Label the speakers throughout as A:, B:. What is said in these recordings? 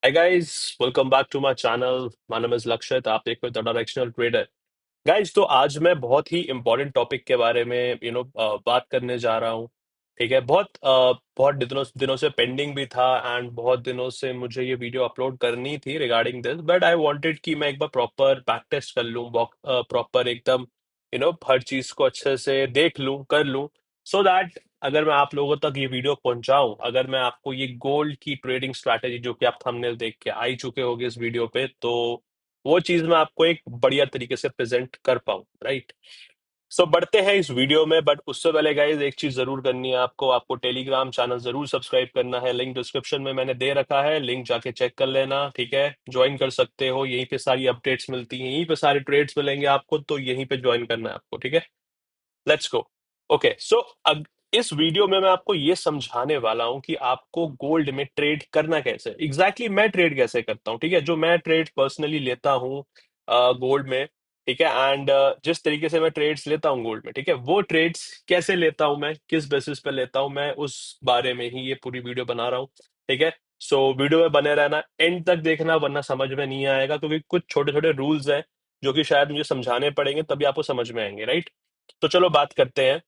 A: Hi guys, welcome back to my channel. My name is Lakshit. आप देख रहे हो द डायरेक्शनल ट्रेडर। गाइस, तो आज मैं बहुत ही इंपॉर्टेंट टॉपिक के बारे में बात करने जा रहा हूँ। ठीक है, बहुत दिनों से पेंडिंग भी था एंड बहुत दिनों से मुझे ये वीडियो अपलोड करनी थी regarding this, but I wanted कि मैं एक बार प्रॉपर बैक टेस्ट कर लूँ, प्रॉपर एकदम हर चीज को अच्छे से देख लूँ, कर लूँ, सो दैट अगर मैं आप लोगों तक ये वीडियो पहुंचाऊं, अगर मैं आपको ये गोल्ड की ट्रेडिंग स्ट्रैटेजी जो कि आप थंबनेल देख के आ ही चुके होगे इस वीडियो पे, तो वो चीज मैं आपको एक बढ़िया तरीके से प्रेजेंट कर पाऊं, राइट। सो बढ़ते हैं इस वीडियो में, बट उससे पहले गाइज एक चीज जरूर करनी है आपको आपको टेलीग्राम चैनल जरूर सब्सक्राइब करना है। लिंक डिस्क्रिप्शन में मैंने दे रखा है, लिंक जाके चेक कर लेना, ठीक है। ज्वाइन कर सकते हो, यहीं पे सारी अपडेट्स मिलती हैं, यहीं पे सारे ट्रेड्स मिलेंगे आपको, तो यहीं पे ज्वाइन करना है आपको, ठीक है। Let's go. ओके, सो अब इस वीडियो में मैं आपको ये समझाने वाला हूं कि आपको गोल्ड में ट्रेड करना कैसे, एग्जैक्टली मैं ट्रेड कैसे करता हूं, ठीक है। जो मैं ट्रेड पर्सनली लेता हूं गोल्ड में, ठीक है। एंड जिस तरीके से मैं ट्रेड्स लेता हूं गोल्ड में, ठीक है, वो ट्रेड्स कैसे लेता हूं मैं, किस बेसिस पे लेता हूं मैं, उस बारे में ही ये पूरी वीडियो बना रहा हूं, ठीक है। सो वीडियो में बने रहना, एंड तक देखना, वरना समझ में नहीं आएगा, क्योंकि कुछ छोटे छोटे रूल्स हैं जो कि शायद मुझे समझाने पड़ेंगे तभी आपको समझ में आएंगे, राइट। तो चलो बात करते हैं।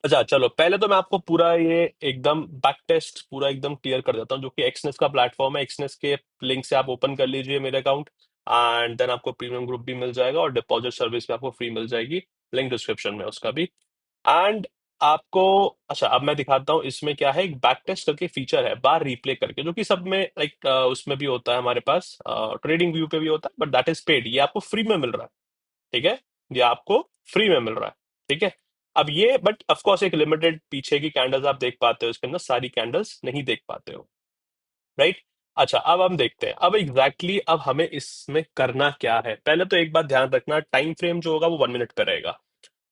A: अच्छा, चलो पहले तो मैं आपको पूरा ये एकदम बैक टेस्ट पूरा एकदम क्लियर कर देता हूँ, जो कि एक्सनेस का प्लेटफॉर्म है। एक्सनेस के लिंक से आप ओपन कर लीजिए मेरे अकाउंट, एंड देन आपको प्रीमियम ग्रुप भी मिल जाएगा और डिपॉजिट सर्विस भी आपको फ्री मिल जाएगी। लिंक डिस्क्रिप्शन में उसका भी। एंड आपको, अच्छा अब मैं दिखाता हूँ इसमें क्या है। एक बैक टेस्ट करके फीचर है, बार रिप्ले करके, जो कि सब में लाइक उसमें भी होता है, हमारे पास ट्रेडिंग व्यू पे भी होता है, बट दैट इज पेड। ये आपको फ्री में मिल रहा है, ठीक है। ये आपको फ्री में मिल रहा है, ठीक है। अब ये बट ऑफ कोर्स एक लिमिटेड पीछे की कैंडल्स आप देख पाते हो, इसके अंदर सारी कैंडल्स नहीं देख पाते हो, राइट। अच्छा, अब हम देखते हैं अब एग्जैक्टली अब हमें इसमें करना क्या है। पहले तो एक बात ध्यान रखना, टाइम फ्रेम जो होगा वो 1 मिनट पे रहेगा।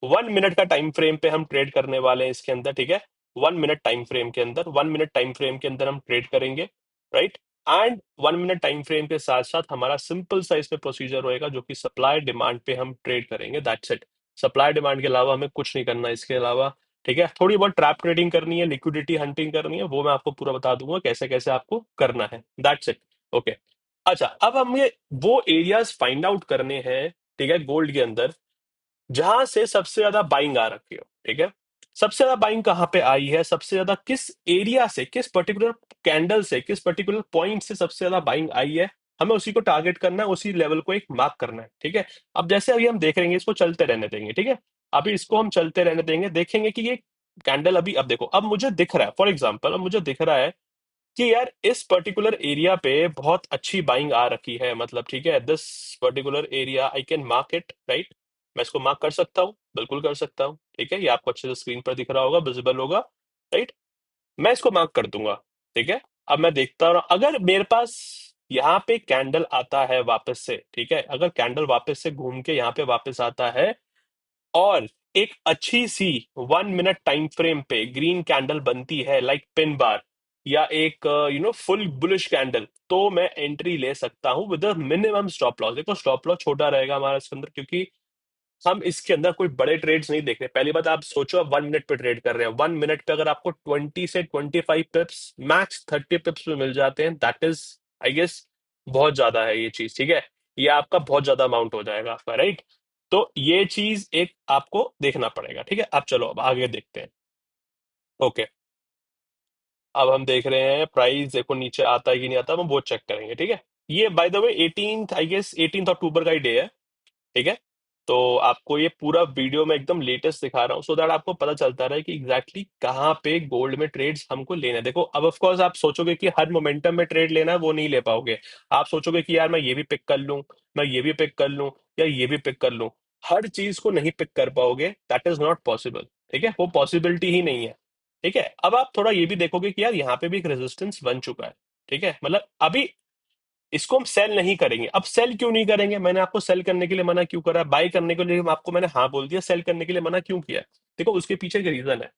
A: 1 मिनट का टाइम फ्रेम पे हम ट्रेड करने वाले हैं इसके अंदर, ठीक है। 1 मिनट टाइम फ्रेम के अंदर, 1 मिनट टाइम फ्रेम के अंदर हम ट्रेड करेंगे, right. And 1 minute time frame के साथ साथ हमारा सिंपल सा इसमें प्रोसीजर होएगा, जो कि सप्लाई डिमांड पे हम ट्रेड करेंगे, दैट्स इट। सप्लाई डिमांड के अलावा हमें कुछ नहीं करना इसके अलावा, ठीक है। थोड़ी बहुत ट्रैप ट्रेडिंग करनी है, लिक्विडिटी हंटिंग करनी है, वो मैं आपको पूरा बता दूंगा कैसे कैसे आपको करना है, दैट्स इट। ओके। अच्छा, अब हमें वो एरियाज फाइंड आउट करने हैं, ठीक है, गोल्ड के अंदर, जहां से सबसे ज्यादा बाइंग आ रखी हो, ठीक है। सबसे ज्यादा बाइंग कहाँ पे आई है, सबसे ज्यादा किस एरिया से, किस पर्टिकुलर कैंडल से, किस पर्टिकुलर पॉइंट से सबसे ज्यादा बाइंग आई है, हमें उसी को टारगेट करना है, उसी लेवल को एक मार्क करना है, ठीक है। अब जैसे अभी हम देख रहे हैं, इसको चलते रहने देंगे, ठीक है। अभी इसको हम चलते रहने देंगे, देखेंगे कि ये कैंडल अभी, अब देखो, अब मुझे दिख रहा है, फॉर एग्जाम्पल अब मुझे दिख रहा है कि यार इस पर्टिकुलर एरिया पे बहुत अच्छी बाइंग आ रखी है, मतलब ठीक है, this particular area I can mark it, right. मैं इसको मार्क कर सकता हूँ, बिल्कुल कर सकता हूँ, ठीक है। ये आपको अच्छे से स्क्रीन पर दिख रहा होगा, विजिबल होगा, राइट। मैं इसको मार्क कर दूंगा, ठीक है। अब मैं देखता हूँ, अगर मेरे पास यहाँ पे कैंडल आता है वापस से, ठीक है, अगर कैंडल वापस से घूम के यहाँ पे वापस आता है और एक अच्छी सी 1 मिनट टाइम फ्रेम पे ग्रीन कैंडल बनती है, लाइक पिन बार, या एक फुल बुलिश कैंडल, तो मैं एंट्री ले सकता हूं विद मिनिमम स्टॉप लॉस। देखो, स्टॉप लॉस छोटा रहेगा हमारा इसके अंदर, क्योंकि हम इसके अंदर कोई बड़े ट्रेड्स नहीं देख रहे। पहली बात, आप सोचो, आप 1 मिनट पे ट्रेड कर रहे हैं, 1 मिनट पे अगर आपको 20 से 25 पिप्स, मैक्स 30 पिप्स में मिल जाते हैं, दैट इज, आई गेस, बहुत ज्यादा है ये चीज, ठीक है। ये आपका बहुत ज्यादा अमाउंट हो जाएगा आपका, राइट। तो ये चीज एक आपको देखना पड़ेगा, ठीक है। अब चलो, अब आगे देखते हैं। ओके, अब हम देख रहे हैं प्राइस, देखो नीचे आता है कि नहीं आता, हम वो चेक करेंगे, ठीक है। ये by the way 18th, I guess 18th October का ही डे है, ठीक है। तो आपको ये पूरा वीडियो में एकदम लेटेस्ट दिखा रहा हूँ, सो दैट आपको पता चलता रहे कि एग्जैक्टली कहाँ पे गोल्ड में ट्रेड्स हमको लेना है। देखो, अब ऑफ कोर्स आप सोचोगे कि हर मोमेंटम में ट्रेड लेना है, वो नहीं ले पाओगे। आप सोचोगे कि यार मैं ये भी पिक कर लूं, मैं ये भी पिक कर लूं, या ये भी पिक कर लूं, हर चीज को नहीं पिक कर पाओगे, दैट इज नॉट पॉसिबल, ठीक है। वो पॉसिबिलिटी ही नहीं है, ठीक है। अब आप थोड़ा ये भी देखोगे कि यार यहाँ पे भी एक रेजिस्टेंस बन चुका है, ठीक है। मतलब अभी इसको हम सेल नहीं करेंगे। अब सेल क्यों नहीं करेंगे, मैंने आपको सेल करने के लिए मना क्यों करा, बाय करने के लिए आपको मैंने हाँ बोल दिया, सेल करने के लिए मना क्यों किया। देखो, उसके पीछे का रीजन है।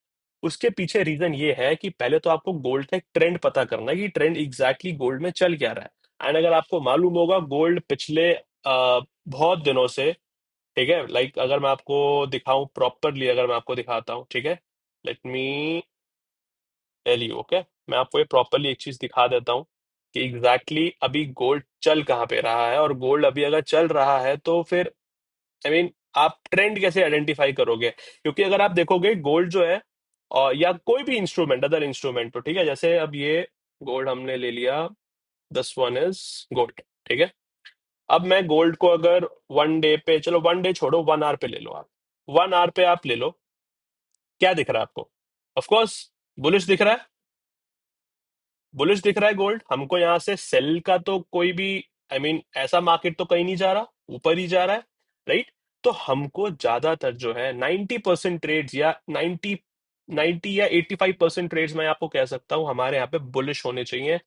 A: उसके पीछे रीजन ये है कि पहले तो आपको गोल्ड का एक ट्रेंड पता करना है कि ट्रेंड एग्जैक्टली गोल्ड में चल क्या रहा है। एंड अगर आपको मालूम होगा, गोल्ड पिछले बहुत दिनों से, ठीक है, लाइक अगर मैं आपको दिखाऊं प्रॉपरली, अगर मैं आपको दिखाता हूं, ठीक है, let me tell you, okay. मैं आपको ये प्रॉपरली एक चीज दिखा देता हूँ, कि एग्जैक्टली अभी गोल्ड चल कहाँ पे रहा है, और गोल्ड अभी अगर चल रहा है तो फिर आई मीन आप ट्रेंड कैसे आइडेंटिफाई करोगे? क्योंकि अगर आप देखोगे गोल्ड जो है, और या कोई भी इंस्ट्रूमेंट, अदर इंस्ट्रूमेंट, तो ठीक है, जैसे अब ये गोल्ड हमने ले लिया, दस वन इज गोल्ड, ठीक है। अब मैं गोल्ड को अगर वन डे पे, चलो वन डे छोड़ो, वन आवर पे ले लो आप। वन आवर पे आप ले लो, क्या दिख रहा है आपको? ऑफ कोर्स बुलिश दिख रहा है। बुलिश दिख रहा है गोल्ड हमको, यहाँ से सेल का तो कोई भी आई मीन ऐसा मार्केट तो कहीं नहीं जा रहा, ऊपर ही जा रहा है, राइट। तो हमको ज्यादातर जो है 90% ट्रेड्स, या 90 या 85% ट्रेड्स मैं आपको कह सकता हूं हमारे यहाँ पे बुलिश होने चाहिए।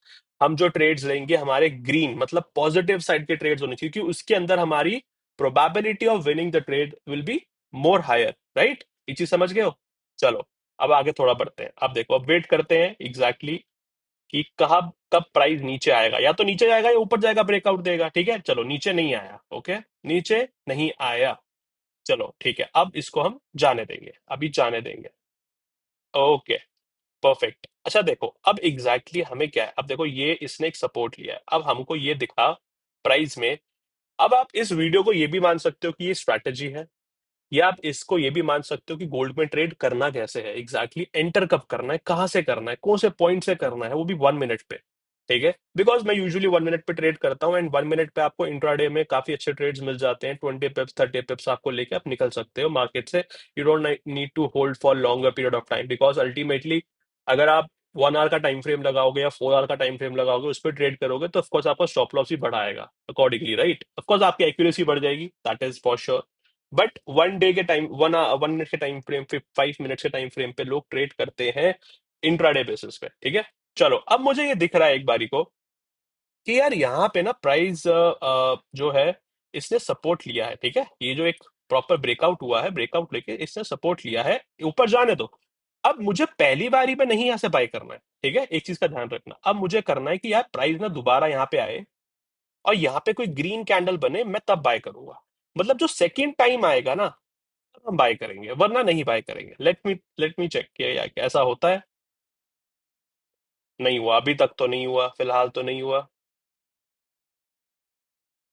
A: हम जो ट्रेड्स लेंगे हमारे ग्रीन मतलब पॉजिटिव साइड के ट्रेड्स होने चाहिए, क्योंकि उसके अंदर हमारी probability of winning the trade will be more higher, right. ये चीज समझ गए हो? चलो अब आगे थोड़ा बढ़ते हैं। अब देखो, अब वेट करते हैं एग्जैक्टली कि कब कब प्राइस नीचे आएगा, या तो नीचे जाएगा या ऊपर जाएगा, ब्रेकआउट देगा, ठीक है। चलो नीचे नहीं आया, ओके, नीचे नहीं आया, चलो ठीक है, अब इसको हम जाने देंगे, अभी जाने देंगे, ओके, परफेक्ट। अच्छा देखो, अब एग्जैक्टली हमें क्या है, अब देखो ये इसने एक सपोर्ट लिया है, अब हमको ये दिखा प्राइस में। अब आप इस वीडियो को ये भी मान सकते हो कि ये स्ट्रैटेजी है, या आप इसको ये भी मान सकते हो कि गोल्ड में ट्रेड करना कैसे है, एग्जैक्टली एंटर कब करना है, कहां से करना है, कौन से पॉइंट से करना है, वो भी वन मिनट पे, ठीक है। बिकॉज मैं यूजुअली वन मिनट पे ट्रेड करता हूँ, एंड वन मिनट पे आपको इंट्राडे में काफी अच्छे ट्रेड्स मिल जाते हैं, 20 पिप्स 30 पिप्स आपको लेके आप निकल सकते हो मार्केट से। You don't need to hold for longer period of time, because ultimately अगर आप वन आवर का टाइम फ्रेम लगाओगे या फोर आवर का टाइम फ्रेम लगाओगे, उस पर ट्रेड करोगे, तो ऑफकोर्स आपका स्टॉप लॉस भी बढ़ाएगा अकॉर्डिंगली, राइट। ऑफकोर्स आपकी एक्यूरेसी बढ़ जाएगी, that is for sure. But one day के टाइम, वन मिनट के टाइम फ्रेम, 5 मिनट्स के टाइम फ्रेम पे लोग ट्रेड करते हैं इंट्राडे बेसिस पे, ठीक है। चलो अब मुझे ये दिख रहा है एक बारी को कि यार यहाँ पे ना प्राइस जो है इसने सपोर्ट लिया है, ठीक है। ये जो एक प्रॉपर ब्रेकआउट हुआ है, ब्रेकआउट लेके इसने सपोर्ट लिया है, ऊपर जाने दो। अब मुझे पहली बारी में नहीं यहाँ से बाय करना है, ठीक है, एक चीज का ध्यान रखना। अब मुझे करना है कि यार प्राइस ना दोबारा यहाँ पे आए और यहाँ पे कोई ग्रीन कैंडल बने, मैं तब बाय करूंगा। मतलब जो सेकंड टाइम आएगा ना, तब हम बाय करेंगे, वरना नहीं बाय करेंगे। लेट मी चेक किया यार कैसा होता है। नहीं हुआ, अभी तक तो नहीं हुआ, फिलहाल तो नहीं हुआ।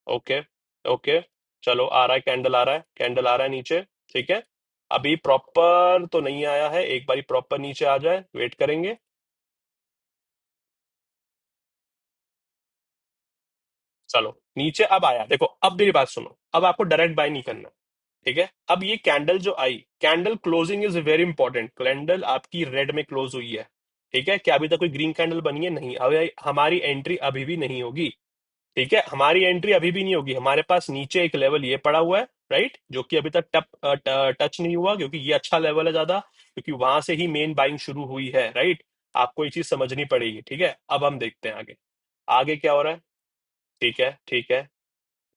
A: ओके, ओके, चलो आ रहा है, कैंडल आ रहा है, कैंडल आ रहा है नीचे, ठीक है। अभी प्रॉपर तो नहीं आया है, एक बारी प्रॉपर नीचे आ जाए, वेट करेंगे। चलो नीचे अब आया, देखो अब मेरी बात सुनो, अब आपको डायरेक्ट बाय नहीं करना, ठीक है। अब ये कैंडल जो आई, candle closing is very important, candle आपकी रेड में क्लोज हुई है, ठीक है। क्या अभी तक कोई ग्रीन कैंडल बनी है? नहीं, अभी हमारी एंट्री अभी भी नहीं होगी, ठीक है। हमारी एंट्री अभी भी नहीं होगी, हमारे पास नीचे एक लेवल ये पड़ा हुआ है, राइट, जो कि अभी तक टच नहीं हुआ, क्योंकि ये अच्छा लेवल है ज्यादा, क्योंकि वहां से ही मेन बाइंग शुरू हुई है, राइट। आपको ये चीज समझनी पड़ेगी, ठीक है। अब हम देखते हैं आगे, आगे क्या हो रहा है, ठीक है, ठीक है,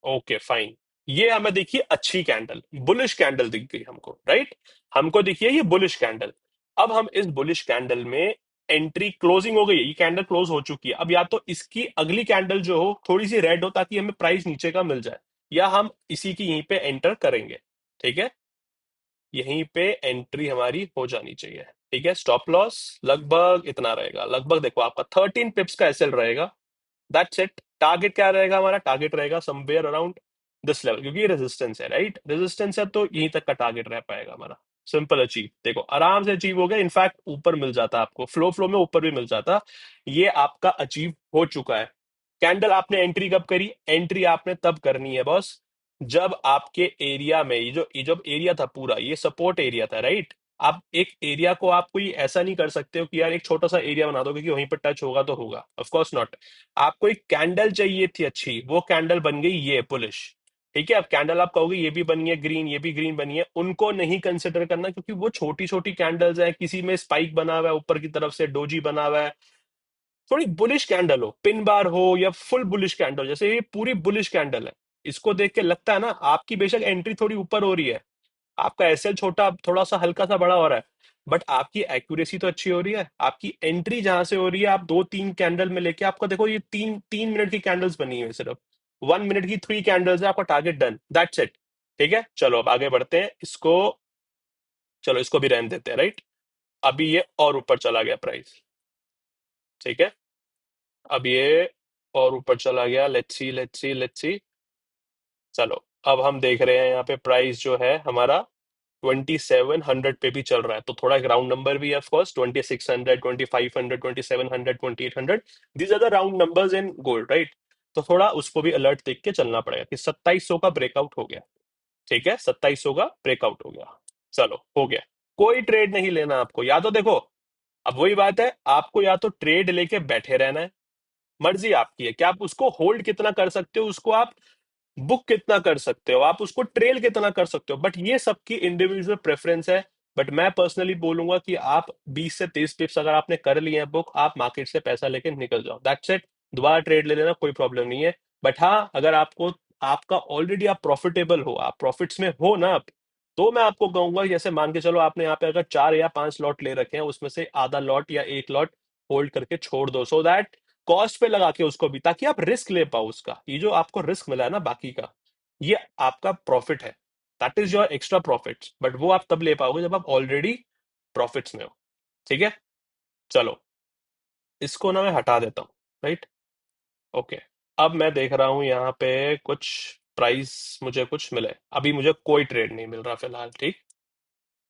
A: ओके फाइन। ये हमें देखिए अच्छी कैंडल, बुलिश कैंडल दिख गई हमको, राइट। हमको दिखिए ये बुलिश कैंडल। अब हम इस बुलिश कैंडल में एंट्री, क्लोजिंग हो गई है, ये कैंडल क्लोज हो चुकी है। अब या तो इसकी अगली कैंडल जो हो थोड़ी सी रेड हो, ताकि हमें प्राइस नीचे का मिल जाए, या हम इसी की यहीं पे एंटर करेंगे, ठीक है। यहीं पे एंट्री हमारी हो जानी चाहिए, ठीक है। स्टॉप लॉस लगभग इतना रहेगा, लगभग देखो आपका 13 पिप्स का एसएल रहेगा, दैट्स इट। टारगेट क्या रहेगा हमारा? टारगेट रहेगा समवेयर अराउंड दिस लेवल, क्योंकि ये रेजिस्टेंस है, राइट, रेजिस्टेंस है, तो यहीं तक का टारगेट रह पाएगा हमारा। सिंपल अचीव, देखो आराम से अचीव हो गया, इनफैक्ट ऊपर मिल जाता आपको, फ्लो फ्लो में ऊपर भी मिल जाता। ये आपका अचीव हो चुका है। कैंडल आपने एंट्री कब करी? एंट्री आपने तब करनी है बॉस, जब आपके एरिया में ये जो एरिया था पूरा, ये सपोर्ट एरिया था, राइट। आप एक एरिया को, आप कोई ऐसा नहीं कर सकते हो कि यार एक छोटा सा एरिया बना दो क्योंकि वहीं पर टच होगा तो होगा, ऑफ कोर्स नॉट। आपको एक कैंडल चाहिए थी अच्छी, वो कैंडल बन गई ये पुलिश, ठीक है। अब कैंडल आप कहोगे ये भी बनी है ग्रीन, ये भी ग्रीन बनी है, उनको नहीं कंसिडर करना, क्योंकि वो छोटी छोटी कैंडल्स हैं, किसी में स्पाइक बना हुआ है ऊपर की तरफ से, डोजी बना हुआ है। थोड़ी बुलिश कैंडल हो, पिन बार हो, या फुल बुलिश कैंडल, जैसे ये पूरी बुलिश कैंडल है, इसको देख के लगता है ना आपकी बेशक एंट्री थोड़ी ऊपर हो रही है, आपका एसएल छोटा, थोड़ा सा हल्का सा बड़ा हो रहा है, बट आपकी एक्यूरेसी तो अच्छी हो रही है। आपकी एंट्री जहां से हो रही है, आप दो तीन कैंडल में लेके, आपका देखो ये तीन तीन मिनट की कैंडल्स बनी हुई है सिर्फ, वन मिनट की थ्री कैंडल्स है, आपका टारगेट डन, दैट्स इट, ठीक है। चलो अब आगे बढ़ते हैं इसको, चलो इसको भी रहने देते हैं, राइट। अभी ये और ऊपर चला गया प्राइस, ठीक है। अब ये और ऊपर चला गया। Let's see let's see let's see. चलो, अब हम देख रहे हैं यहाँ पे प्राइस जो है हमारा 2700 पे भी चल रहा है, तो थोड़ा ग्राउंड नंबर भी है of course. 2600, 2500, 2700, 2800, these are the round numbers in gold, right? तो थोड़ा उसको भी अलर्ट देख के चलना पड़ेगा कि 2700 का ब्रेकआउट हो गया। ठीक है, 2700 का ब्रेकआउट हो गया। चलो, हो गया। कोई ट्रेड नहीं लेना आपको, या तो देखो, अब वही बात है, आपको या तो ट्रेड लेके बैठे रहना है, मर्जी आपकी है कि आप उसको होल्ड कितना कर सकते हो, उसको आप बुक कितना कर सकते हो, आप उसको ट्रेल कितना कर सकते हो, बट ये सबकी इंडिविजुअल प्रेफरेंस है। बट मैं पर्सनली बोलूंगा कि आप 20 से 30 पिप्स अगर आपने कर लिए हैं बुक, आप मार्केट से पैसा लेके निकल जाओ, दैट्स इट। दोबारा ट्रेड ले लेना, कोई प्रॉब्लम नहीं है। बट हाँ, अगर आपको, आपका ऑलरेडी आप प्रॉफिटेबल हो, आप प्रॉफिट्स में हो ना आप, तो मैं आपको कहूंगा, जैसे मान के चलो आपने यहाँ पे अगर 4 या 5 लॉट ले रखे हैं, उसमें से आधा लॉट या एक लॉट होल्ड करके छोड़ दो, सो दैट कॉस्ट पे लगा के उसको भी, ताकि आप रिस्क ले पाओ उसका। ये जो आपको रिस्क मिला है ना बाकी का, ये आपका प्रॉफिट है, that is your extra profit, but वो आप तब ले पाओगे जब आप ऑलरेडी प्रॉफिट्स में हो। ठीक है, चलो, इसको ना मैं हटा देता हूँ, राइट? ओके। अब मैं देख रहा हूँ यहाँ पे कुछ प्राइस मुझे कुछ मिले, अभी मुझे कोई ट्रेड नहीं मिल रहा फिलहाल, ठीक।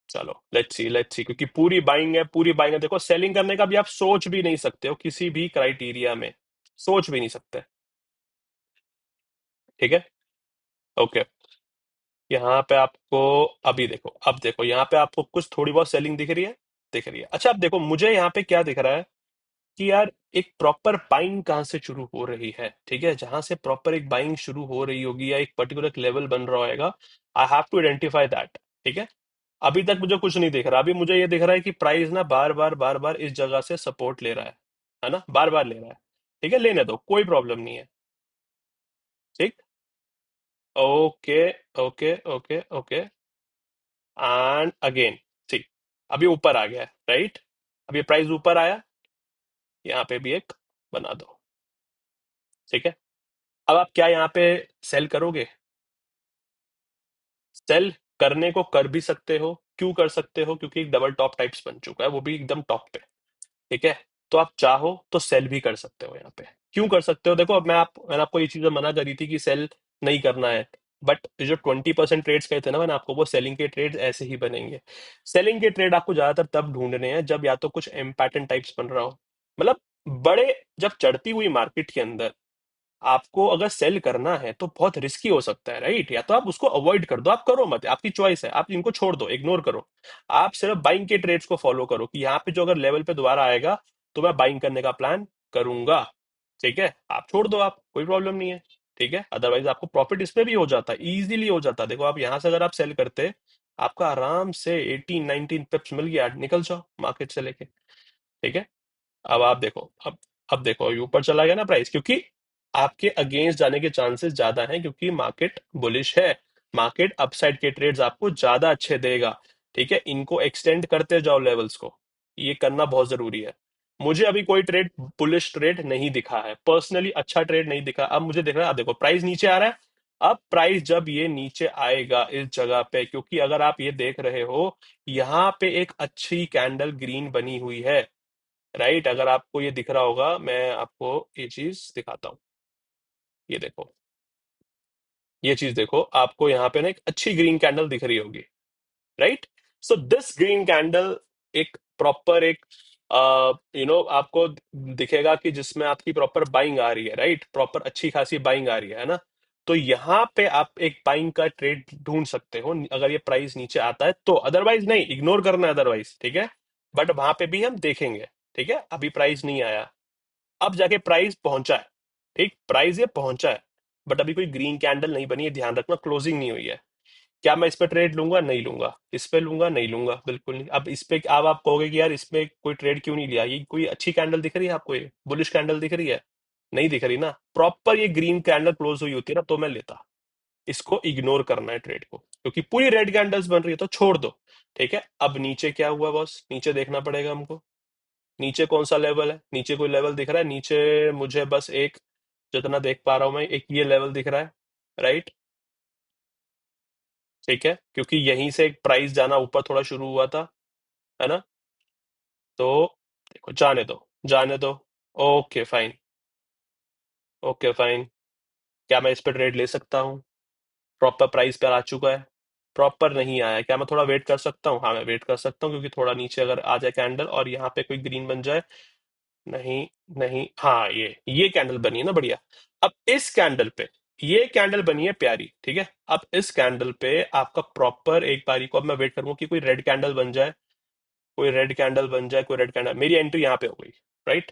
A: चलो, लेट्स सी, क्योंकि पूरी बाइंग है, पूरी बाइंग है। देखो, सेलिंग करने का भी आप सोच भी नहीं सकते हो किसी भी क्राइटेरिया में, सोच भी नहीं सकते। ठीक है, ओके। यहाँ पे आपको, अभी देखो, अब देखो यहाँ पे आपको कुछ थोड़ी बहुत सेलिंग दिख रही है, दिख रही है। अच्छा, अब देखो मुझे यहाँ पे क्या दिख रहा है कि यार, एक प्रॉपर बाइंग कहाँ से शुरू हो रही है, ठीक है? जहां से प्रॉपर एक बाइंग शुरू हो रही होगी या एक पर्टिकुलर लेवल बन रहा होगा, I have to identify that. ठीक है, अभी तक मुझे कुछ नहीं दिख रहा। अभी मुझे ये दिख रहा है कि प्राइस ना बार बार इस जगह से सपोर्ट ले रहा है ना, बार बार ले रहा है। ठीक है, लेने दो, कोई प्रॉब्लम नहीं है। ठीक, okay okay okay okay, and again, ठीक, अभी ऊपर आ गया है, राइट? अभी प्राइस ऊपर आया, यहाँ पे भी एक बना दो। ठीक है, अब आप क्या यहाँ पे सेल करोगे? सेल करने को कर भी सकते हो, क्यों कर सकते हो? क्योंकि एक डबल टॉप टाइप्स बन चुका है, वो भी एकदम टॉप पे। ठीक है, तो आप चाहो तो सेल भी कर सकते हो यहाँ पे। क्यों कर सकते हो? देखो, अब मैंने आपको ये चीजें मना करी थी कि सेल नहीं करना है, बट जो 20% ट्रेड्स कहे थे ना मैंने आपको, वो सेलिंग के ट्रेड्स ऐसे ही बनेंगे। सेलिंग के ट्रेड आपको ज्यादातर तब ढूंढने हैं जब या तो कुछ एम्पैटर्न टाइप्स बन रहा हो, मतलब बड़े, जब चढ़ती हुई मार्केट के अंदर आपको अगर सेल करना है तो बहुत रिस्की हो सकता है, राइट? या तो आप उसको अवॉइड कर दो, आप करो मत, आपकी चॉइस है, आप इनको छोड़ दो, इग्नोर करो। आप सिर्फ बाइंग के ट्रेड्स को फॉलो करो कि यहाँ पे जो अगर लेवल पे दोबारा आएगा तो मैं बाइंग करने का प्लान करूंगा। ठीक है, आप छोड़ दो, आप, कोई प्रॉब्लम नहीं है। ठीक है, अदरवाइज आपको प्रॉफिट इसमें भी हो जाता है, इजीली हो जाता है। देखो, आप यहाँ से अगर आप सेल करते, आपका आराम से 18-19 पिप्स मिल गया, निकल जाओ मार्केट से लेके। ठीक है, अब आप देखो, अब देखो, ये ऊपर चला गया ना प्राइस, क्योंकि आपके अगेंस्ट जाने के चांसेस ज्यादा हैं, क्योंकि मार्केट बुलिश है। मार्केट अपसाइड के ट्रेड्स आपको ज्यादा अच्छे देगा। ठीक है, इनको एक्सटेंड करते जाओ लेवल्स को, ये करना बहुत जरूरी है। मुझे अभी कोई ट्रेड, बुलिश ट्रेड नहीं दिखा है पर्सनली, अच्छा ट्रेड नहीं दिखा। अब मुझे दिख रहा है, अब देखो प्राइस नीचे आ रहा है। अब प्राइस जब ये नीचे आएगा इस जगह पे, क्योंकि अगर आप ये देख रहे हो, यहाँ पे एक अच्छी कैंडल ग्रीन बनी हुई है, राइट? अगर आपको ये दिख रहा होगा, मैं आपको ये चीज दिखाता हूँ, ये देखो, ये चीज देखो, आपको यहाँ पे ना एक अच्छी ग्रीन कैंडल दिख रही होगी, right? So this green candle एक प्रॉपर एक, आपको दिखेगा कि जिसमें आपकी प्रॉपर बाइंग आ रही है, राइट? प्रॉपर अच्छी खासी बाइंग आ रही है ना? तो यहाँ पे आप एक बाइंग का ट्रेड ढूंढ सकते हो अगर ये प्राइस नीचे आता है तो, अदरवाइज नहीं, इग्नोर करना है अदरवाइज। ठीक है, बट वहां पे भी हम देखेंगे। ठीक है, अभी प्राइस नहीं आया, अब जाके प्राइस पहुंचा है। ठीक, प्राइस ये पहुंचा है, बट अभी कोई ग्रीन कैंडल नहीं बनी है, ध्यान रखना, क्लोजिंग नहीं हुई है। क्या मैं इस पे ट्रेड लूंगा? नहीं लूंगा। इस पे लूंगा? नहीं लूंगा, बिल्कुल नहीं। अब इस पे, अब आप कहोगे कि यार इसमें कोई ट्रेड क्यों नहीं लिया, ये कोई अच्छी कैंडल दिख रही है आपको, ये बुलिश कैंडल दिख रही है? नहीं दिख रही ना, प्रॉपर ये ग्रीन कैंडल क्लोज हुई होती है ना तो मैं लेता। इसको इग्नोर करना है ट्रेड को, क्योंकि पूरी रेड कैंडल्स बन रही है तो छोड़ दो। ठीक है, अब नीचे क्या हुआ बॉस? नीचे देखना पड़ेगा हमको। नीचे कौन सा लेवल है? नीचे कोई लेवल दिख रहा है नीचे? मुझे बस एक, जितना देख पा रहा हूं मैं, एक ये लेवल दिख रहा है, राइट? ठीक है, क्योंकि यहीं से एक प्राइस जाना ऊपर थोड़ा शुरू हुआ था, है ना? तो देखो, जाने दो, जाने दो। Okay fine, okay fine. क्या मैं इस पे ट्रेड ले सकता हूँ? प्रॉपर प्राइस पर आ चुका है? प्रॉपर नहीं आया, क्या मैं थोड़ा वेट कर सकता हूँ? हाँ मैं वेट कर सकता हूँ, क्योंकि थोड़ा नीचे अगर आ जाए कैंडल और यहाँ पे कोई ग्रीन बन जाए। नहीं, नहीं, हाँ ये कैंडल बनी है ना, बढ़िया। अब इस कैंडल पे, ये कैंडल बनी है प्यारी, ठीक है। अब इस कैंडल पे आपका प्रॉपर एक बारी को, अब मैं वेट करूंगा कि कोई रेड कैंडल बन जाए, कोई रेड कैंडल बन जाए, कोई रेड कैंडल, मेरी एंट्री यहाँ पे हो गई। राइट,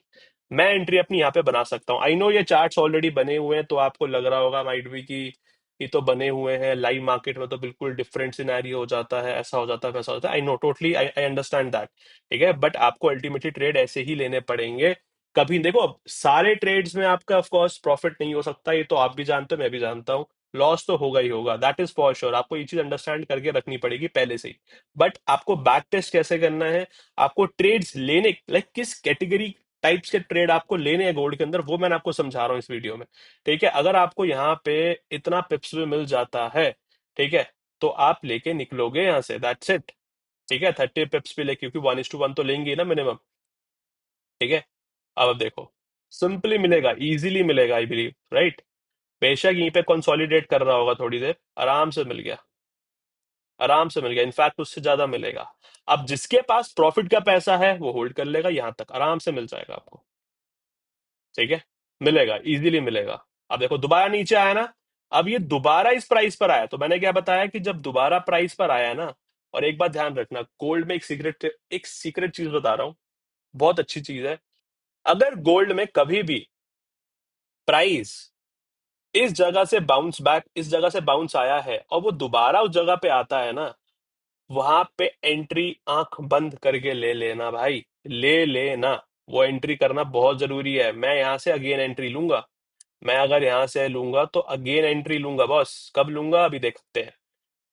A: मैं एंट्री अपनी यहाँ पे बना सकता हूँ। आई नो ये चार्ट्स ऑलरेडी बने हुए हैं, तो आपको लग रहा होगा माइट भी कि ये तो बने हुए हैं, लाइव मार्केट में तो बिल्कुल डिफरेंट सिनेरियो हो जाता है, ऐसा हो जाता है, वैसा होता है। I know, totally I I understand that. ठीक है, बट आपको अल्टीमेटली ट्रेड ऐसे ही लेने पड़ेंगे। कभी देखो, अब सारे ट्रेड्स में आपका ऑफ कोर्स प्रॉफिट नहीं हो सकता, ये तो आप भी जानते हो, मैं भी जानता हूँ। लॉस तो होगा ही होगा, दैट इज फॉर श्योर। आपको ये चीज अंडरस्टैंड करके रखनी पड़ेगी पहले से ही। बट आपको बैक टेस्ट कैसे करना है, आपको ट्रेड्स लेने, लाइक किस कैटेगरी टाइप्स के ट्रेड आपको लेने हैं गोल्ड के अंदर, वो मैंने आपको समझा रहा हूँ इस वीडियो में। ठीक है, अगर आपको यहाँ पे इतना पिप्स में मिल जाता है, ठीक है, तो आप लेके निकलोगे यहाँ से, दैट्स इट। ठीक है, 30 पिप्स पे लेके, क्योंकि 1:1 तो लेंगे ही ना मिनिमम। ठीक है, अब देखो, सिंपली मिलेगा, इजीली मिलेगा, आई बिलीव, राइट। बेशक यहीं पे कंसोलिडेट कर रहा होगा थोड़ी देर, आराम से मिल गया, आराम से मिल गया, इनफैक्ट उससे ज्यादा मिलेगा। अब जिसके पास प्रॉफिट का पैसा है वो होल्ड कर लेगा, यहां तक आराम से मिल जाएगा आपको। ठीक है, मिलेगा, इजीली मिलेगा। अब देखो दोबारा नीचे आया ना, अब ये दोबारा इस प्राइस पर आया, तो मैंने क्या बताया कि जब दोबारा प्राइस पर आया ना, और एक बात ध्यान रखना, गोल्ड में एक सीक्रेट चीज बता रहा हूँ, बहुत अच्छी चीज है। अगर गोल्ड में कभी भी प्राइस इस जगह से बाउंस बैक, इस जगह से बाउंस आया है और वो दोबारा उस जगह पे आता है ना, वहां पे एंट्री आंख बंद करके ले लेना भाई, ले लेना। वो एंट्री करना बहुत जरूरी है। मैं यहां से अगेन एंट्री लूंगा, मैं अगर यहां से लूंगा तो अगेन एंट्री लूंगा बॉस। कब लूंगा अभी देखते हैं।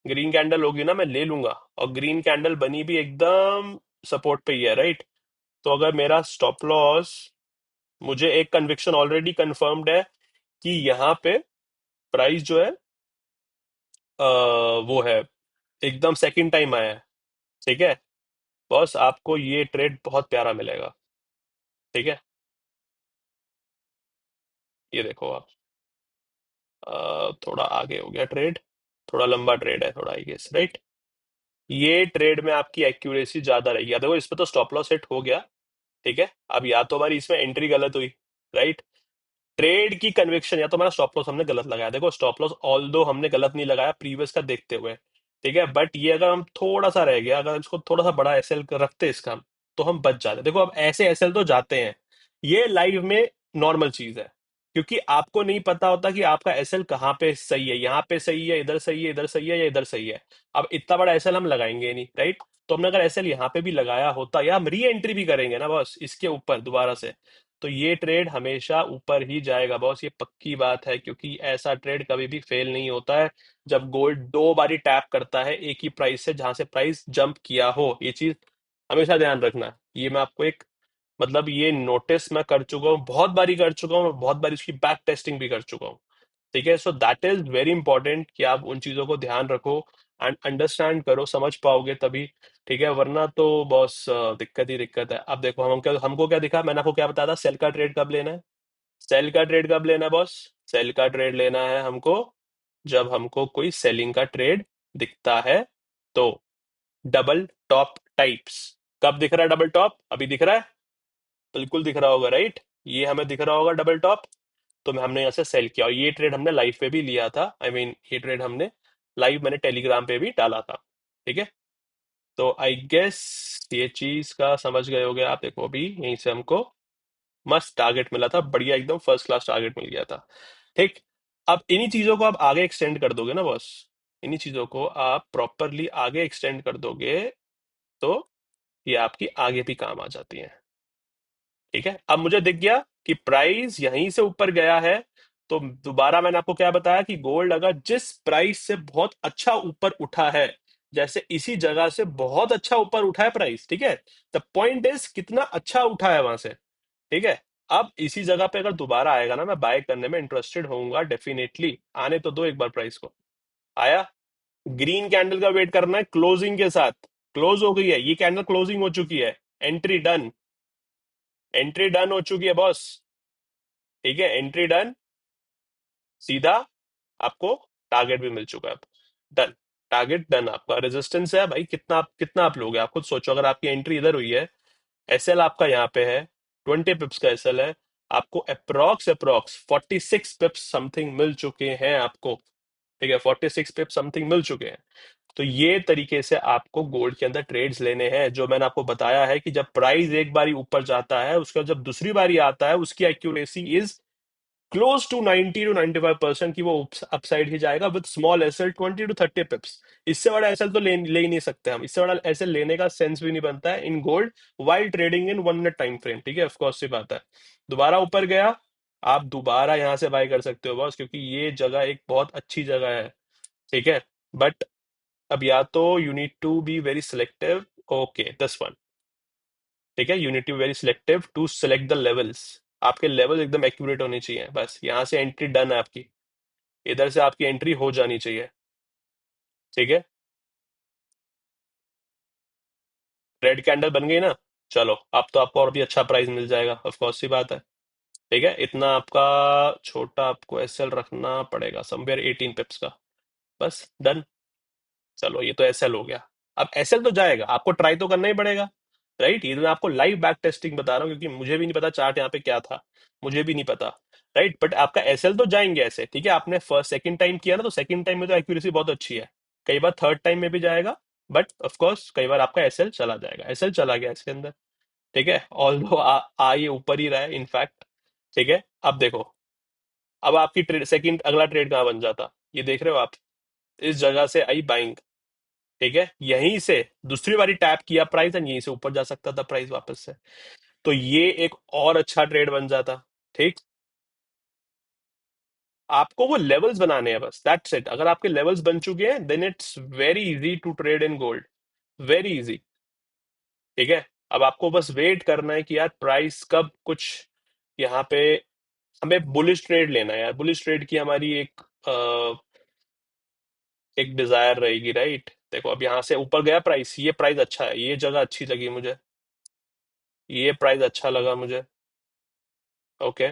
A: ग्रीन कैंडल होगी ना, मैं ले लूंगा, और ग्रीन कैंडल बनी भी एकदम सपोर्ट पे ही है, राइट। तो अगर मेरा स्टॉप लॉस, मुझे एक कन्विक्शन ऑलरेडी कंफर्म्ड है कि यहाँ पे प्राइस जो है, अ, वो है, एकदम सेकंड टाइम आया है। ठीक है, बॉस आपको ये ट्रेड बहुत प्यारा मिलेगा। ठीक है, ये देखो आप, थोड़ा आगे हो गया ट्रेड, थोड़ा लंबा ट्रेड है थोड़ा, आई गेस, राइट। ये ट्रेड में आपकी एक्यूरेसी ज्यादा रहेगी। अब देखो इस पे तो स्टॉप लॉस हिट हो गया। ठीक है, अब या तो हमारी इसमें एंट्री गलत हुई, राइट। ट्रेड की कन्विक्शन, या तो हमारा स्टॉप लॉस हमने गलत लगाया। देखो स्टॉप लॉस ऑल दो हमने गलत नहीं लगाया प्रीवियस का देखते हुए, ठीक है, बट ये अगर हम थोड़ा सा रह गया, अगर इसको थोड़ा सा बड़ा एसएल रखते इसका, तो हम बच जाते। देखो अब ऐसे एसएल तो जाते हैं, ये लाइव में नॉर्मल चीज है, क्योंकि आपको नहीं पता होता कि आपका एसएल कहाँ पे सही है, यहाँ पे सही है, इधर सही है, इधर सही है, या इधर सही है। अब इतना बड़ा एसएल हम लगाएंगे नहीं, राइट। तो हमने अगर एसएल यहाँ पे भी लगाया होता, या हम री एंट्री भी करेंगे ना बॉस इसके ऊपर दोबारा से, तो ये ट्रेड हमेशा ऊपर ही जाएगा बॉस, ये पक्की बात है, क्योंकि ऐसा ट्रेड कभी भी फेल नहीं होता है। जब गोल्ड दो बारी टैप करता है एक ही प्राइस से, जहां से प्राइस जंप किया हो, ये चीज हमेशा ध्यान रखना। ये मैं आपको एक, मतलब ये नोटिस मैं कर चुका हूँ, बहुत बारी कर चुका हूँ, बहुत बारी उसकी बैक टेस्टिंग भी कर चुका हूँ। ठीक है, so that is very important कि आप उन चीजों को ध्यान रखो एंड अंडरस्टैंड करो, समझ पाओगे तभी। ठीक है, वरना तो बॉस दिक्कत ही दिक्कत है। अब देखो हमको क्या दिखा, मैंने आपको क्या बताया था, सेल का ट्रेड कब लेना है। सेल का ट्रेड कब लेना है बॉस? सेल का ट्रेड लेना है हमको जब हमको कोई सेलिंग का ट्रेड दिखता है, तो डबल टॉप टाइप्स। कब दिख रहा है डबल टॉप? अभी दिख रहा है, बिल्कुल दिख रहा होगा, राइट। ये हमें दिख रहा होगा डबल टॉप, तो हमने यहाँ से सेल किया, और ये ट्रेड हमने लाइव पे भी लिया था, आई मीन ये ट्रेड हमने लाइव, मैंने टेलीग्राम पे भी डाला था। ठीक है, तो आई गेस ये चीज का समझ गए होगे आप। देखो अभी यहीं से हमको मस्त टारगेट मिला था, बढ़िया एकदम फर्स्ट क्लास टारगेट मिल गया था। ठीक, अब इन्हीं चीजों को आप आगे एक्सटेंड कर दोगे ना बॉस, इन्हीं चीजों को आप प्रॉपरली आगे एक्सटेंड कर दोगे, तो ये आपकी आगे भी काम आ जाती है। ठीक है, अब मुझे दिख गया कि प्राइस यहीं से ऊपर गया है, तो दोबारा मैंने आपको क्या बताया कि गोल्ड अगर जिस प्राइस से बहुत अच्छा ऊपर उठा है, जैसे इसी जगह से बहुत अच्छा ऊपर उठा है प्राइस, ठीक है, द पॉइंट इज कितना अच्छा उठा है वहां से। ठीक है, अब इसी जगह पे अगर दोबारा आएगा ना, मैं बाय करने में इंटरेस्टेड होऊंगा डेफिनेटली। आने तो दो एक बार प्राइस को। आया, ग्रीन कैंडल का वेट करना है क्लोजिंग के साथ। क्लोज हो गई है ये कैंडल, क्लोजिंग हो चुकी है, एंट्री डन, एंट्री डन हो चुकी है बॉस। ठीक है, एंट्री डन। सीधा आपको टारगेट भी मिल चुका है। Done, target done. आपका रेजिस्टेंस है भाई, कितना आप लोगे, आप खुद सोचो। अगर आपकी एंट्री इधर हुई है, एसएल आपका यहाँ पे है, 20 पिप्स का एसएल है, आपको अप्रोक्स 46 पिप्स समथिंग मिल चुके हैं आपको। ठीक है, 46 पिप्स समथिंग मिल चुके हैं। तो ये तरीके से आपको गोल्ड के अंदर ट्रेड्स लेने हैं। जो मैंने आपको बताया है कि जब प्राइस एक बारी ऊपर जाता है, उसके बाद जब दूसरी बारी आता है, उसकी accuracy is close to 90 to 95% की वो अपसाइड ही जाएगा with small SL 20 to 30 pips. इससे बड़ा एसएल तो ले ही नहीं सकते हम, इससे बड़ा एसएल लेने का सेंस भी नहीं बनता है in gold while trading in 1 minute time frame. ठीक है, ऑफकोर्स सी बात है। दोबारा ऊपर गया, आप दोबारा यहां से बाय कर सकते हो बॉस, क्योंकि ये जगह एक बहुत अच्छी जगह है। ठीक है, बट अब या तो you need to be very selective. Okay, this one. ठीक है, you need to be very selective to select the levels. आपके लेवल एकदम एक्यूरेट होने चाहिए। बस यहाँ से एंट्री डन है आपकी, इधर से आपकी एंट्री हो जानी चाहिए। ठीक है, रेड कैंडल बन गई ना, चलो अब तो आपको और भी अच्छा प्राइस मिल जाएगा, ऑफ कोर्स सी बात है। ठीक है, इतना आपका छोटा आपको एसएल रखना पड़ेगा, समवेयर 18 पिप्स का। बस डन। चलो ये तो एसएल हो गया। अब एसएल तो जाएगा, आपको ट्राई तो करना ही पड़ेगा। राइट, ये तो मैं आपको लाइव बैक टेस्टिंग बता रहा हूँ, क्योंकि मुझे भी नहीं पता चार्ट यहाँ पे क्या था, मुझे भी नहीं पता। राइट, बट आपका एसएल तो जाएंगे ऐसे। ठीक है, आपने फर्स्ट सेकंड टाइम किया ना, तो सेकंड टाइम में तो एक्यूरेसी बहुत अच्छी है। कई बार थर्ड टाइम में भी जाएगा, बट ऑफ कोर्स कई बार आपका एसएल चला जाएगा। एसएल चला गया इसके अंदर। ठीक है, ऑल दो ये ऊपर ही रहा है इनफैक्ट। ठीक है, अब देखो, अब आपकी ट्रेड सेकंड अगला ट्रेड कहाँ बन जाता, ये देख रहे हो आप, इस जगह से आई बाइंग। ठीक है, यहीं से दूसरी बारी टैप किया प्राइस, एंड यहीं से ऊपर जा सकता था प्राइस वापस से। तो ये एक और अच्छा ट्रेड बन जाता। ठीक, आपको वो लेवल्स बनाने हैं बस, दैट्स इट। अगर आपके लेवल्स बन चुके हैं, then it's very easy to trade in gold, very easy. ठीक है, अब आपको बस वेट करना है कि यार प्राइस कब कुछ यहाँ पे, हमें बुलिश ट्रेड लेना है यार। बुलिश ट्रेड की हमारी एक डिजायर रहेगी। राइट, देखो अब यहाँ से ऊपर गया प्राइस, ये प्राइस अच्छा है, ये जगह अच्छी लगी मुझे, ये प्राइस अच्छा लगा मुझे। Okay,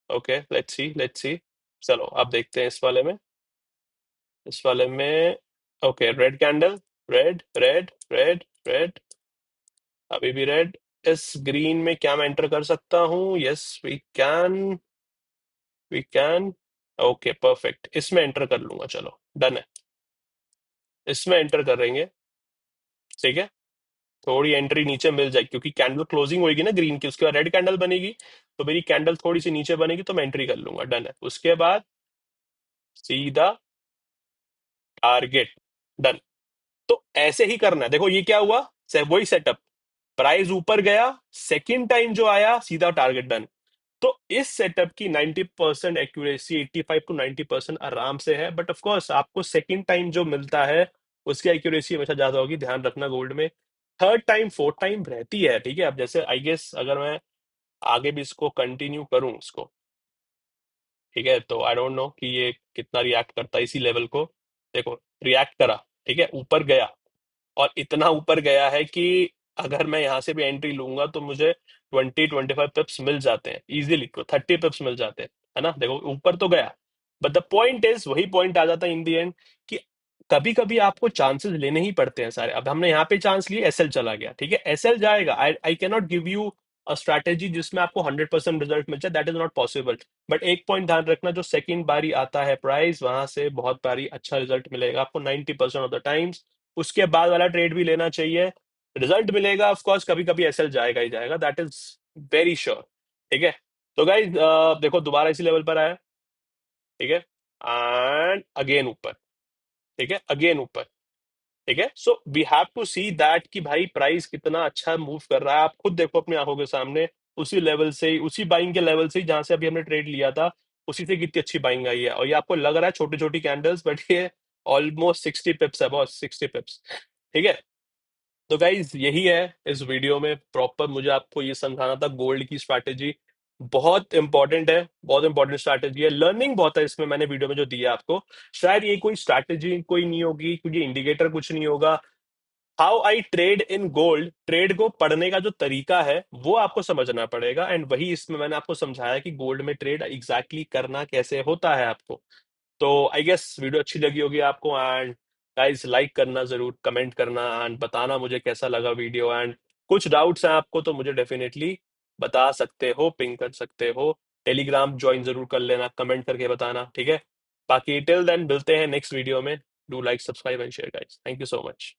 A: okay, let's see. चलो अब देखते हैं इस वाले में। Okay, red candle, red red red red, अभी भी रेड। इस ग्रीन में क्या मैं एंटर कर सकता हूँ? Yes we can. Okay perfect, इसमें एंटर कर लूंगा, चलो डन है। इसमें एंटर करेंगे। ठीक है, थोड़ी एंट्री नीचे मिल जाएगी, क्योंकि कैंडल क्लोजिंग होगी ना ग्रीन की, उसके बाद रेड कैंडल बनेगी, तो मेरी कैंडल थोड़ी सी नीचे बनेगी, तो मैं एंट्री कर लूंगा। डन है, उसके बाद सीधा टारगेट। डन। तो ऐसे ही करना है। देखो ये क्या हुआ, वही सेटअप, प्राइस ऊपर गया, सेकंड टाइम जो आया सीधा टारगेट। डन। तो इस सेटअप की 90% एक्यूरेसी, 85 to 90% आराम से है। बट ऑफ कोर्स आपको सेकंड टाइम जो मिलता है, उसकी एक्यूरेसी हमेशा ज्यादा होगी, ध्यान रखना गोल्ड में। थर्ड टाइम फोर्थ टाइम रहती है। ठीक है, अब जैसे आई गेस अगर मैं आगे भी इसको कंटिन्यू करूं इसको, ठीक है, तो आई डोंट नो कि ये कितना रिएक्ट करता है इसी लेवल को। देखो, रिएक्ट करा, ठीक है, ऊपर गया, और इतना ऊपर गया है कि अगर मैं यहां से भी एंट्री लूंगा तो मुझे 20-25 पिप्स मिल जाते हैं इजीली, तो 30 पिप्स मिल जाते हैं, है ना। देखो ऊपर तो गया, बट द पॉइंट इज, वही पॉइंट आ जाता है इन दी एंड, कि कभी कभी आपको चांसेस लेने ही पड़ते हैं सारे। अब हमने यहाँ पे चांस लिए, एसएल चला गया। ठीक है, एसएल जाएगा, I I can not give you a strategy जिसमें आपको 100% रिजल्ट मिल जाए, that is not possible. But एक पॉइंट ध्यान रखना, जो सेकंड बारी आता है प्राइस, वहां से बहुत बारी अच्छा रिजल्ट मिलेगा आपको 90% ऑफ द टाइम्स। उसके बाद वाला ट्रेड भी लेना चाहिए, रिजल्ट मिलेगा ऑफ कोर्स। कभी कभी एसएल जाएगा ही जाएगा, दैट इज वेरी श्योर। ठीक है, तो गाइज देखो दोबारा इसी लेवल पर आया। ठीक है, एंड अगेन ऊपर। ठीक है, अगेन ऊपर। ठीक है, so we have to see that कि भाई प्राइस कितना अच्छा मूव कर रहा है। आप खुद देखो अपनी आंखों के सामने, उसी लेवल से ही, उसी बाइंग के लेवल से ही जहां से अभी हमने ट्रेड लिया था, उसी से कितनी अच्छी बाइंग आई है। और ये आपको लग रहा है छोटी छोटी कैंडल्स, बट ये ऑलमोस्ट 60 पिप्स है बॉस, 60 पिप्स। ठीक है, तो गाइज यही है इस वीडियो में प्रॉपर मुझे आपको ये समझाना था। गोल्ड की स्ट्रैटेजी बहुत इंपॉर्टेंट है, बहुत इंपॉर्टेंट स्ट्रैटेजी है, लर्निंग बहुत है इसमें। मैंने वीडियो में जो दिया आपको, शायद ये कोई स्ट्रैटेजी कोई नहीं होगी, क्योंकि इंडिकेटर कुछ नहीं होगा, how I trade in gold, trade को पढ़ने का जो तरीका है वो आपको समझना पड़ेगा, एंड वही इसमें मैंने आपको समझाया कि गोल्ड में ट्रेड एग्जैक्टली करना कैसे होता है आपको। तो आई गेस वीडियो अच्छी लगी होगी आपको, एंड गाइस लाइक करना जरूर, कमेंट करना एंड बताना मुझे कैसा लगा वीडियो, एंड कुछ डाउट्स हैं आपको तो मुझे डेफिनेटली बता सकते हो, पिंग कर सकते हो। टेलीग्राम ज्वाइन जरूर कर लेना, कमेंट करके बताना, ठीक है। बाकी टिल देन मिलते हैं नेक्स्ट वीडियो में। Do like, subscribe and share guys, thank you so much.